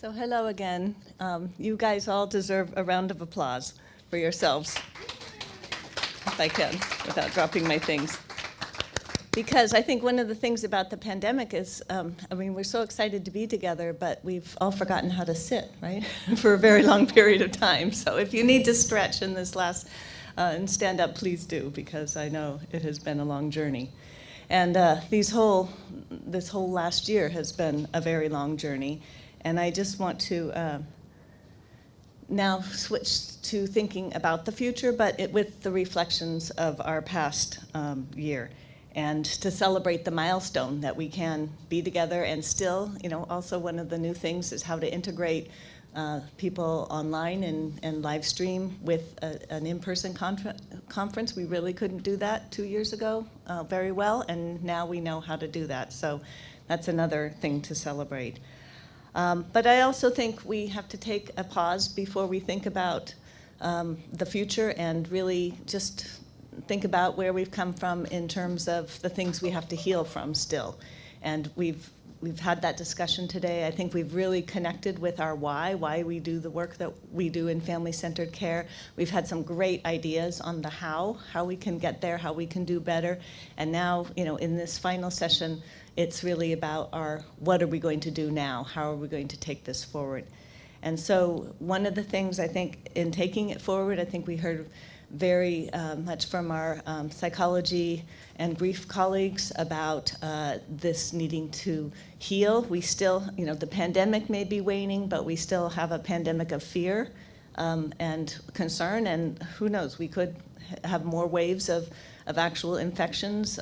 So hello again. You guys all deserve a round of applause for yourselves, if I can, without dropping my things. Because I think one of the things about the pandemic is, we're so excited to be together, but we've all forgotten how to sit, right, for a very long period of time. So if you need to stretch in this last, and stand up, please do, because I know it has been a long journey. And this whole last year has been a very long journey. And I just want to now switch to thinking about the future, but with the reflections of our past year, and to celebrate the milestone that we can be together and still, also one of the new things is how to integrate people online and live stream with an in-person conference. We really couldn't do that 2 years ago very well, and now we know how to do that. So that's another thing to celebrate. But I also think we have to take a pause before we think about the future and really just think about where we've come from in terms of the things we have to heal from still. And we've had that discussion today. I think we've really connected with our why we do the work that we do in family-centered care. We've had some great ideas on the how we can get there, how we can do better. And now, in this final session, it's really about what are we going to do now? How are we going to take this forward? And so one of the things I think in taking it forward, I think we heard very much from our psychology and grief colleagues about this needing to heal. We still, the pandemic may be waning, but we still have a pandemic of fear and concern, and who knows, we could have more waves of actual infections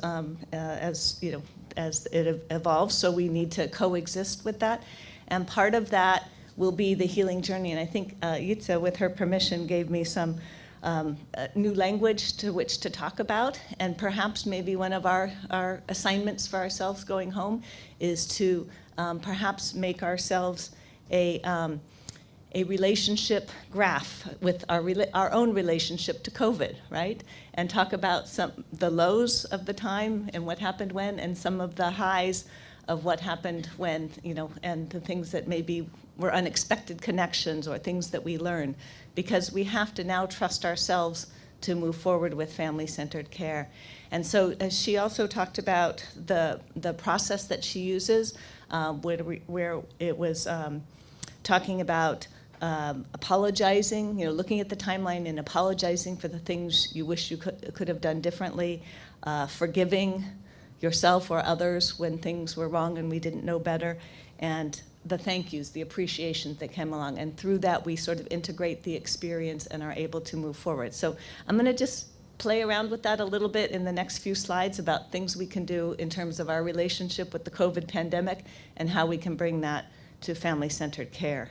as it evolves, so we need to coexist with that. And part of that will be the healing journey, and I think Yitza, with her permission, gave me some new language to which to talk about, and perhaps maybe one of our assignments for ourselves going home is to perhaps make ourselves a relationship graph with our own relationship to COVID, right? And talk about the lows of the time and what happened when, and some of the highs of what happened when, and the things that maybe were unexpected connections or things that we learned. Because we have to now trust ourselves to move forward with family-centered care. And so she also talked about the process that she uses, where it was talking about apologizing, looking at the timeline and apologizing for the things you wish you could have done differently, forgiving yourself or others when things were wrong and we didn't know better, and the thank yous, the appreciations that came along. And through that, we sort of integrate the experience and are able to move forward. So I'm going to just play around with that a little bit in the next few slides about things we can do in terms of our relationship with the COVID pandemic and how we can bring that to family-centered care.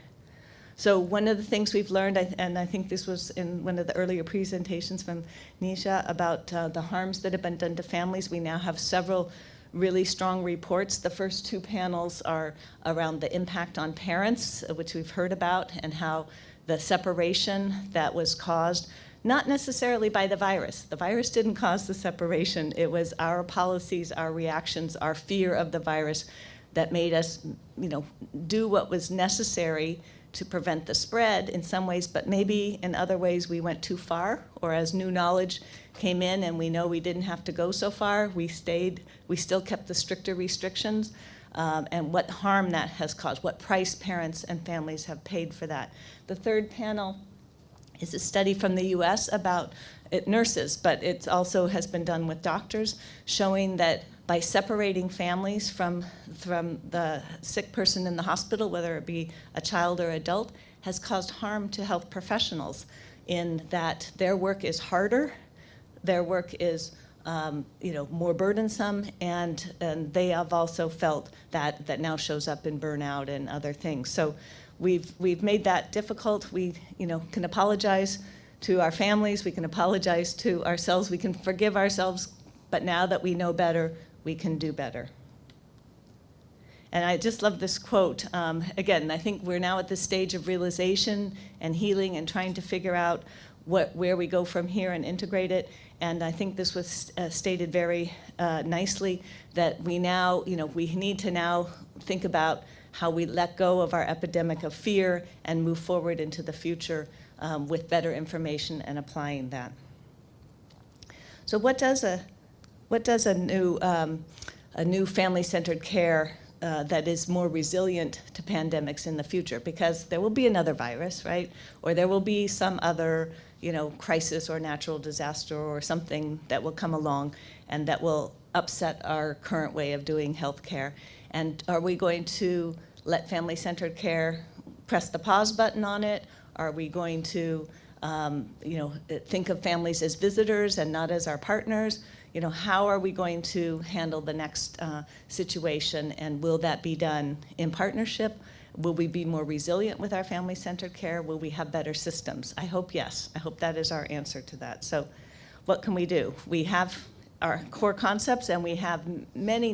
So one of the things we've learned, and I think this was in one of the earlier presentations from Nisha about the harms that have been done to families, we now have several really strong reports. The first two panels are around the impact on parents, which we've heard about, and how the separation that was caused, not necessarily by the virus. The virus didn't cause the separation. It was our policies, our reactions, our fear of the virus that made us, do what was necessary to prevent the spread in some ways, but maybe in other ways we went too far, or as new knowledge came in and we know we didn't have to go so far, we still kept the stricter restrictions, and what harm that has caused, what price parents and families have paid for that. The third panel is a study from the US about nurses, but it also has been done with doctors, showing that by separating families from the sick person in the hospital, whether it be a child or adult, has caused harm to health professionals in that their work is harder, their work is more burdensome, and they have also felt that now shows up in burnout and other things. So we've made that difficult. We can apologize to our families, we can apologize to ourselves, we can forgive ourselves, but now that we know better, we can do better. And I just love this quote. Again, I think we're now at this stage of realization and healing and trying to figure out where we go from here and integrate it. And I think this was stated very nicely, that we now, we need to now think about how we let go of our epidemic of fear and move forward into the future with better information and applying that. So what does a new family-centered care that is more resilient to pandemics in the future? Because there will be another virus, right? Or there will be some other, crisis or natural disaster or something that will come along and that will upset our current way of doing healthcare. And are we going to let family-centered care press the pause button on it? Are we going to, think of families as visitors and not as our partners? How are we going to handle the next situation, and will that be done in partnership? Will we be more resilient with our family-centered care? Will we have better systems? I hope yes. I hope that is our answer to that. So what can we do? We have our core concepts, and we have many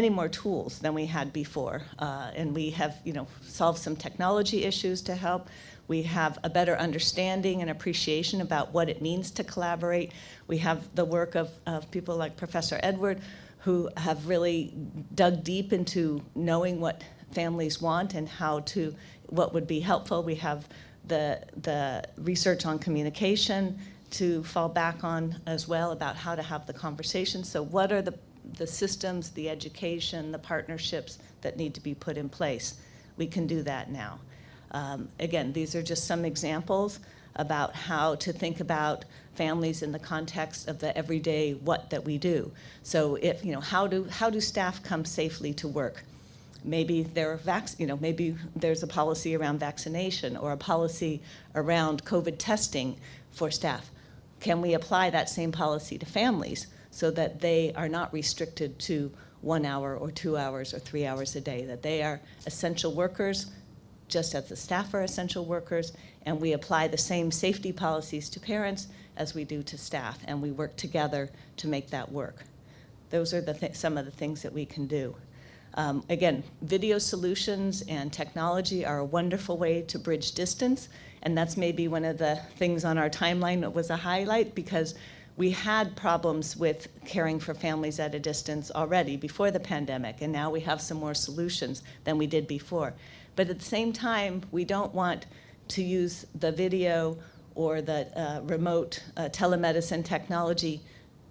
more tools than we had before. And we have, solved some technology issues to help. We have a better understanding and appreciation about what it means to collaborate. We have the work of people like Professor Edward, who have really dug deep into knowing what families want and what would be helpful. We have the research on communication to fall back on as well about how to have the conversation. So what are the systems, the education, the partnerships that need to be put in place? We can do that now. Again, these are just some examples about how to think about families in the context of the everyday what that we do. So if, how do staff come safely to work? Maybe maybe there's a policy around vaccination or a policy around COVID testing for staff. Can we apply that same policy to families so that they are not restricted to 1 hour or 2 hours or 3 hours a day, that they are essential workers just as the staff are essential workers, and we apply the same safety policies to parents as we do to staff, and we work together to make that work. Those are some of the things that we can do. Again, video solutions and technology are a wonderful way to bridge distance, and that's maybe one of the things on our timeline that was a highlight, because we had problems with caring for families at a distance already before the pandemic, and now we have some more solutions than we did before. But at the same time, we don't want to use the video or the remote telemedicine technology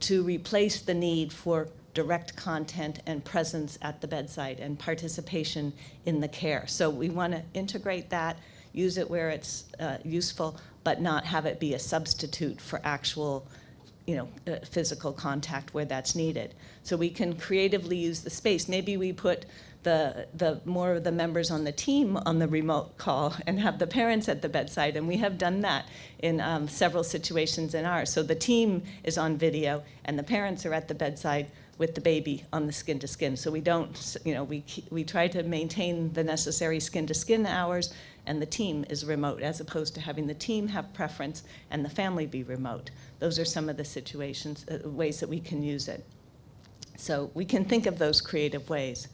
to replace the need for direct content and presence at the bedside and participation in the care. So we want to integrate that, use it where it's useful, but not have it be a substitute for actual physical contact where that's needed. So we can creatively use the space. Maybe we put the more of the members on the team on the remote call and have the parents at the bedside, and we have done that in several situations in ours. So the team is on video and the parents are at the bedside with the baby on the skin-to-skin. So we don't, we try to maintain the necessary skin-to-skin hours, and the team is remote, as opposed to having the team have preference and the family be remote. Those are some of the situations, ways that we can use it. So we can think of those creative ways.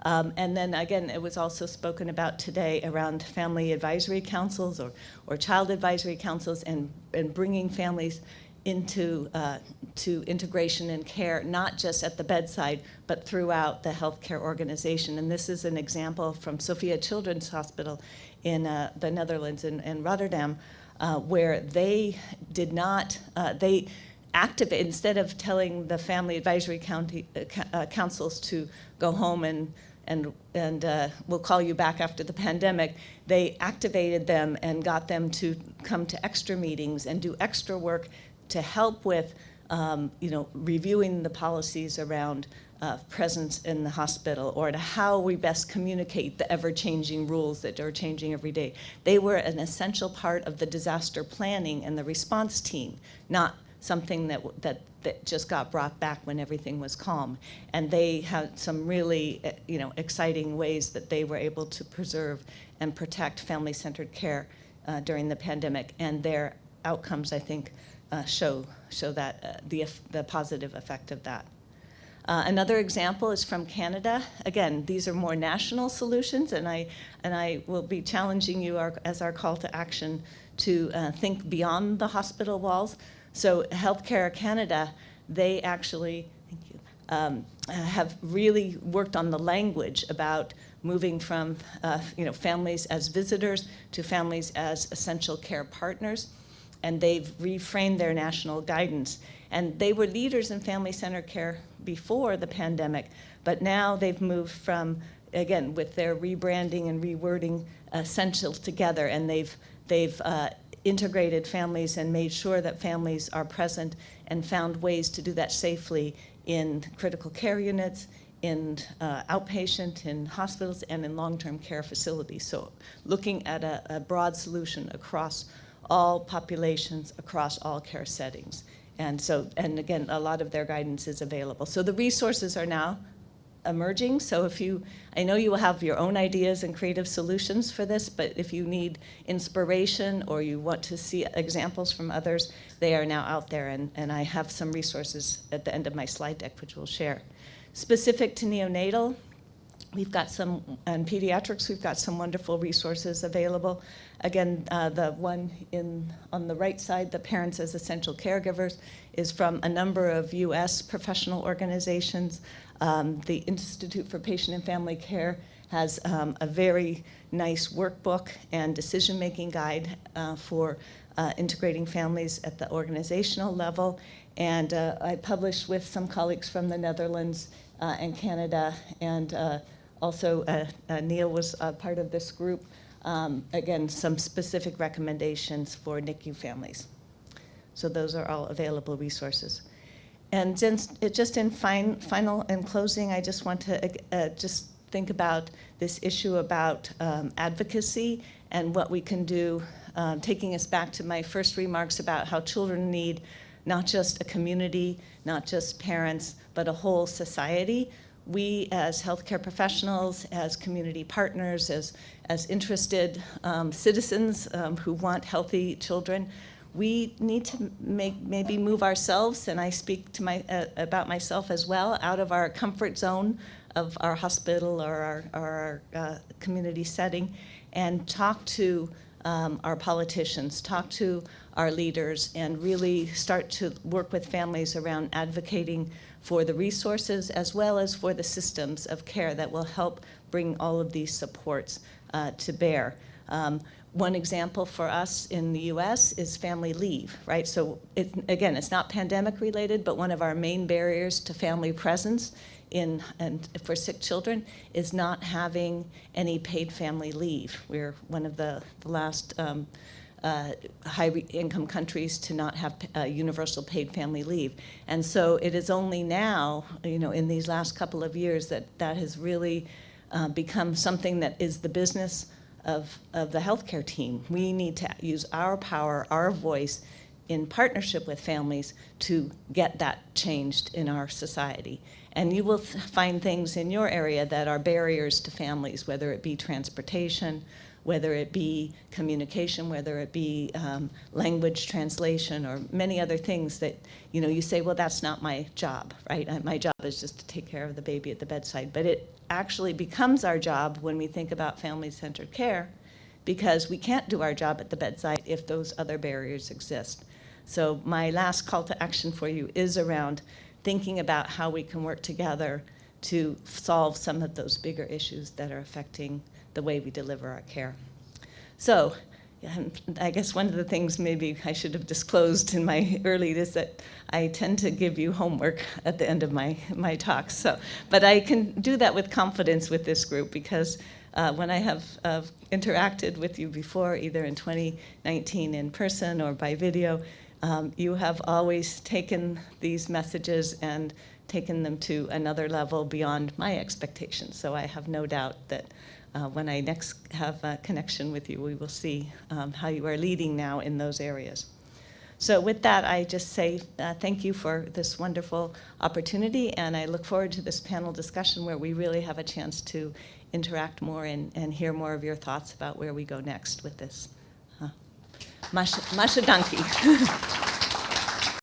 And then again, it was also spoken about today around family advisory councils or child advisory councils, and bringing families into to integration and care, not just at the bedside, but throughout the healthcare organization. And this is an example from Sophia Children's Hospital in the Netherlands, in Rotterdam, where they did not, they activate, instead of telling the family advisory councils to go home and we'll call you back after the pandemic, they activated them and got them to come to extra meetings and do extra work to help with reviewing the policies around presence in the hospital, or to how we best communicate the ever-changing rules that are changing every day. They were an essential part of the disaster planning and the response team, not something that just got brought back when everything was calm. And they had some really exciting ways that they were able to preserve and protect family-centered care during the pandemic, and their outcomes, I think, show that the positive effect of that. Another example is from Canada. Again, these are more national solutions, and I will be challenging you as our call to action to think beyond the hospital walls. So Healthcare Canada, they actually, thank you, have really worked on the language about moving from families as visitors to families as essential care partners. And they've reframed their national guidance. And they were leaders in family-centered care before the pandemic, but now they've moved from, again, with their rebranding and rewording, essential together, and they've integrated families and made sure that families are present and found ways to do that safely in critical care units, in outpatient, in hospitals, and in long-term care facilities. So looking at a broad solution across all populations, across all care settings. And again, a lot of their guidance is available. So the resources are now emerging. So I know you will have your own ideas and creative solutions for this, but if you need inspiration or you want to see examples from others, they are now out there. And I have some resources at the end of my slide deck, which we'll share. Specific to neonatal, we've got some, and pediatrics, we've got some wonderful resources available. Again, the one on the right side, the Parents as Essential Caregivers, is from a number of US professional organizations. The Institute for Patient and Family Care has a very nice workbook and decision-making guide for integrating families at the organizational level. And I published with some colleagues from the Netherlands and Canada, and also Neil was part of this group. Again, some specific recommendations for NICU families. So those are all available resources. And just in final and closing, I just want to just think about this issue about advocacy and what we can do, taking us back to my first remarks about how children need not just a community, not just parents, but a whole society. We as healthcare professionals, as community partners, as interested citizens who want healthy children, we need to maybe move ourselves, and I speak to about myself as well, out of our comfort zone of our hospital or our community setting, and talk to our politicians, talk to our leaders, and really start to work with families around advocating for the resources as well as for the systems of care that will help bring all of these supports to bear. One example for us in the US is family leave, right? So again, it's not pandemic related, but one of our main barriers to family presence and for sick children is not having any paid family leave. We're one of the last high-income countries to not have universal paid family leave. And so it is only now, in these last couple of years that has really become something that is the business of the healthcare team. We need to use our power, our voice, in partnership with families to get that changed in our society. And you will find things in your area that are barriers to families, whether it be transportation, whether it be communication, whether it be language translation, or many other things that, you say, well, that's not my job, right? My job is just to take care of the baby at the bedside. But it actually becomes our job when we think about family-centered care, because we can't do our job at the bedside if those other barriers exist. So my last call to action for you is around thinking about how we can work together to solve some of those bigger issues that are affecting the way we deliver our care. So I guess one of the things maybe I should have disclosed in my early is that I tend to give you homework at the end of my talks. But I can do that with confidence with this group, because when I have interacted with you before, either in 2019 in person or by video, you have always taken these messages and taken them to another level beyond my expectations. So I have no doubt that when I next have a connection with you, we will see how you are leading now in those areas. So with that, I just say thank you for this wonderful opportunity, and I look forward to this panel discussion where we really have a chance to interact more and hear more of your thoughts about where we go next with this. Masha danki.